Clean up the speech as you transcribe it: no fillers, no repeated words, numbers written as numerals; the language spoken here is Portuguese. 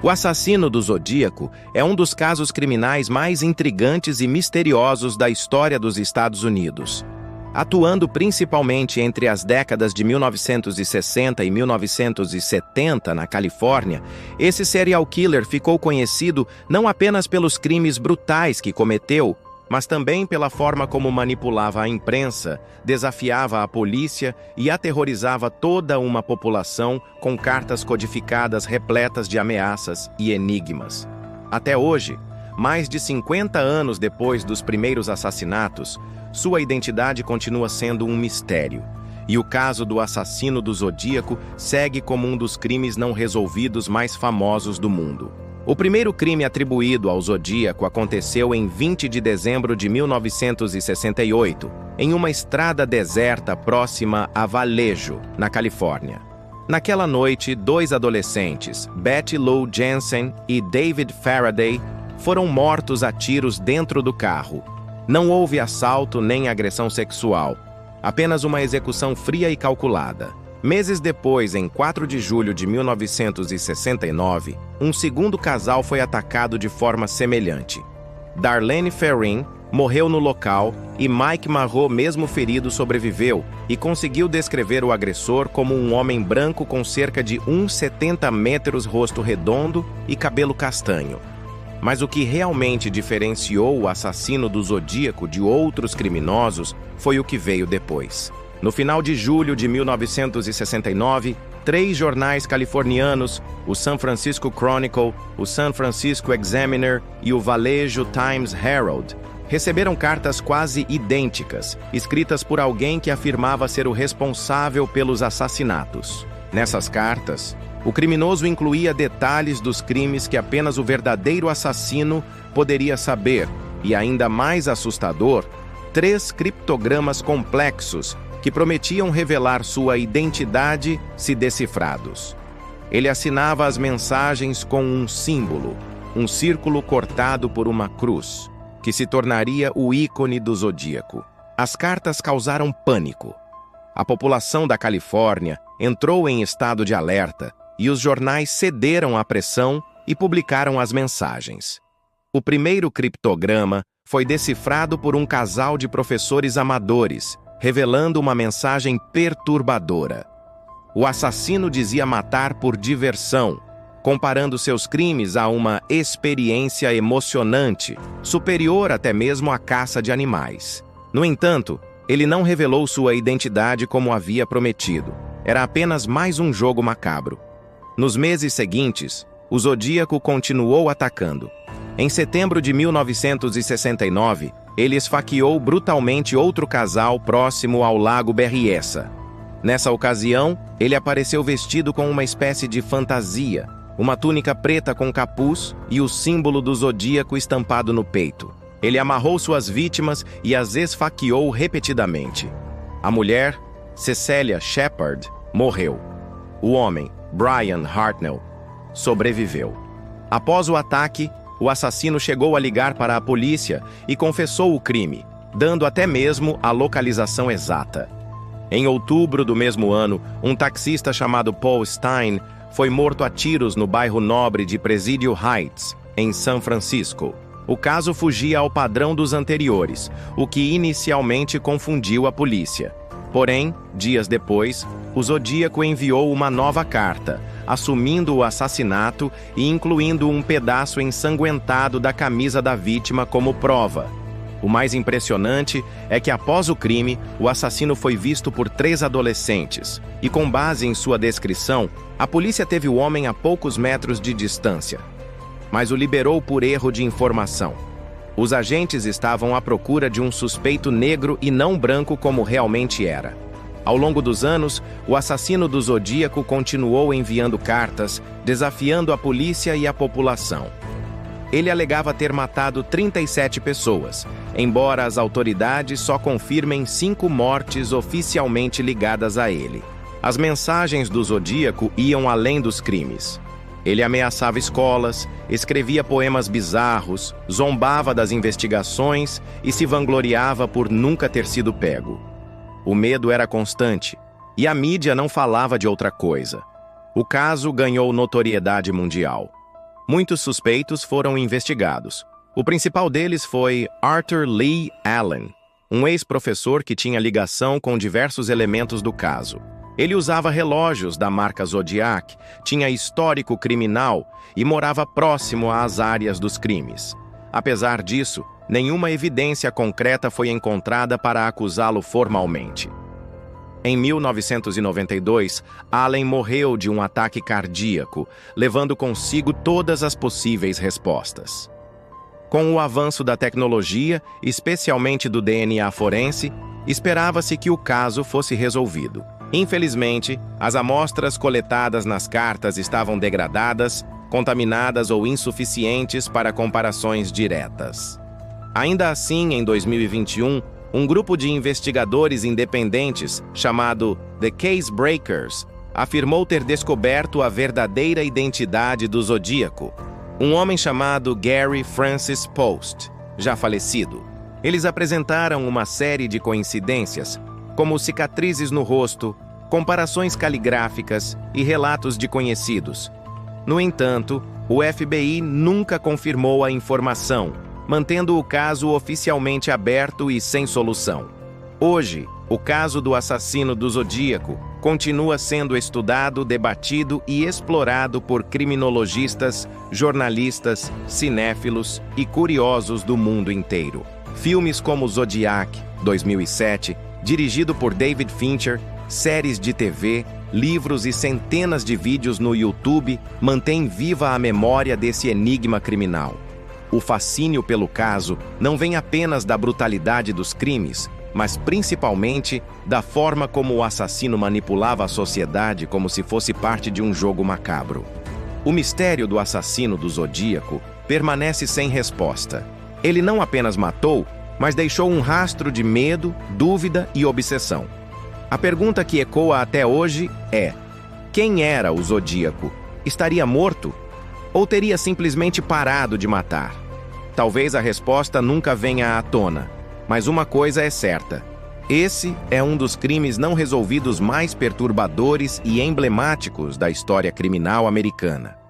O assassino do Zodíaco é um dos casos criminais mais intrigantes e misteriosos da história dos Estados Unidos. Atuando principalmente entre as décadas de 1960 e 1970 na Califórnia, esse serial killer ficou conhecido não apenas pelos crimes brutais que cometeu, mas também pela forma como manipulava a imprensa, desafiava a polícia e aterrorizava toda uma população com cartas codificadas repletas de ameaças e enigmas. Até hoje, mais de 50 anos depois dos primeiros assassinatos, sua identidade continua sendo um mistério. E o caso do assassino do Zodíaco segue como um dos crimes não resolvidos mais famosos do mundo. O primeiro crime atribuído ao Zodíaco aconteceu em 20 de dezembro de 1968, em uma estrada deserta próxima a Vallejo, na Califórnia. Naquela noite, dois adolescentes, Betty Lou Jensen e David Faraday, foram mortos a tiros dentro do carro. Não houve assalto nem agressão sexual, apenas uma execução fria e calculada. Meses depois, em 4 de julho de 1969, um segundo casal foi atacado de forma semelhante. Darlene Ferrin morreu no local e Mike Marrow, mesmo ferido, sobreviveu e conseguiu descrever o agressor como um homem branco com cerca de 1,70 metros, rosto redondo e cabelo castanho. Mas o que realmente diferenciou o assassino do Zodíaco de outros criminosos foi o que veio depois. No final de julho de 1969, 3 jornais californianos, o San Francisco Chronicle, o San Francisco Examiner e o Vallejo Times Herald, receberam cartas quase idênticas, escritas por alguém que afirmava ser o responsável pelos assassinatos. Nessas cartas, o criminoso incluía detalhes dos crimes que apenas o verdadeiro assassino poderia saber, e ainda mais assustador, 3 criptogramas complexos que prometiam revelar sua identidade se decifrados. Ele assinava as mensagens com um símbolo, um círculo cortado por uma cruz, que se tornaria o ícone do Zodíaco. As cartas causaram pânico. A população da Califórnia entrou em estado de alerta e os jornais cederam à pressão e publicaram as mensagens. O primeiro criptograma foi decifrado por um casal de professores amadores, revelando uma mensagem perturbadora. O assassino dizia matar por diversão, comparando seus crimes a uma experiência emocionante, superior até mesmo à caça de animais. No entanto, ele não revelou sua identidade como havia prometido. Era apenas mais um jogo macabro. Nos meses seguintes, o Zodíaco continuou atacando. Em setembro de 1969, ele esfaqueou brutalmente outro casal próximo ao Lago Berryessa. Nessa ocasião, ele apareceu vestido com uma espécie de fantasia, uma túnica preta com capuz e o símbolo do Zodíaco estampado no peito. Ele amarrou suas vítimas e as esfaqueou repetidamente. A mulher, Cecelia Shepard, morreu. O homem, Brian Hartnell, sobreviveu. Após o ataque, o assassino chegou a ligar para a polícia e confessou o crime, dando até mesmo a localização exata. Em outubro do mesmo ano, um taxista chamado Paul Stein foi morto a tiros no bairro nobre de Presidio Heights, em São Francisco. O caso fugia ao padrão dos anteriores, o que inicialmente confundiu a polícia. Porém, dias depois, o Zodíaco enviou uma nova carta, assumindo o assassinato e incluindo um pedaço ensanguentado da camisa da vítima como prova. O mais impressionante é que após o crime, o assassino foi visto por 3 adolescentes, e com base em sua descrição, a polícia teve o homem a poucos metros de distância, mas o liberou por erro de informação. Os agentes estavam à procura de um suspeito negro e não branco como realmente era. Ao longo dos anos, o assassino do Zodíaco continuou enviando cartas, desafiando a polícia e a população. Ele alegava ter matado 37 pessoas, embora as autoridades só confirmem 5 mortes oficialmente ligadas a ele. As mensagens do Zodíaco iam além dos crimes. Ele ameaçava escolas, escrevia poemas bizarros, zombava das investigações e se vangloriava por nunca ter sido pego. O medo era constante, e a mídia não falava de outra coisa. O caso ganhou notoriedade mundial. Muitos suspeitos foram investigados. O principal deles foi Arthur Lee Allen, um ex-professor que tinha ligação com diversos elementos do caso. Ele usava relógios da marca Zodiac, tinha histórico criminal e morava próximo às áreas dos crimes. Apesar disso, nenhuma evidência concreta foi encontrada para acusá-lo formalmente. Em 1992, Allen morreu de um ataque cardíaco, levando consigo todas as possíveis respostas. Com o avanço da tecnologia, especialmente do DNA forense, esperava-se que o caso fosse resolvido. Infelizmente, as amostras coletadas nas cartas estavam degradadas, contaminadas ou insuficientes para comparações diretas. Ainda assim, em 2021, um grupo de investigadores independentes, chamado The Case Breakers, afirmou ter descoberto a verdadeira identidade do Zodíaco, um homem chamado Gary Francis Post, já falecido. Eles apresentaram uma série de coincidências, como cicatrizes no rosto, comparações caligráficas e relatos de conhecidos. No entanto, o FBI nunca confirmou a informação, mantendo o caso oficialmente aberto e sem solução. Hoje, o caso do assassino do Zodíaco continua sendo estudado, debatido e explorado por criminologistas, jornalistas, cinéfilos e curiosos do mundo inteiro. Filmes como Zodiac, 2007, dirigido por David Fincher, séries de TV, livros e centenas de vídeos no YouTube mantêm viva a memória desse enigma criminal. O fascínio pelo caso não vem apenas da brutalidade dos crimes, mas principalmente da forma como o assassino manipulava a sociedade como se fosse parte de um jogo macabro. O mistério do assassino do Zodíaco permanece sem resposta. Ele não apenas matou, mas deixou um rastro de medo, dúvida e obsessão. A pergunta que ecoa até hoje é: quem era o Zodíaco? Estaria morto? Ou teria simplesmente parado de matar? Talvez a resposta nunca venha à tona, mas uma coisa é certa: esse é um dos crimes não resolvidos mais perturbadores e emblemáticos da história criminal americana.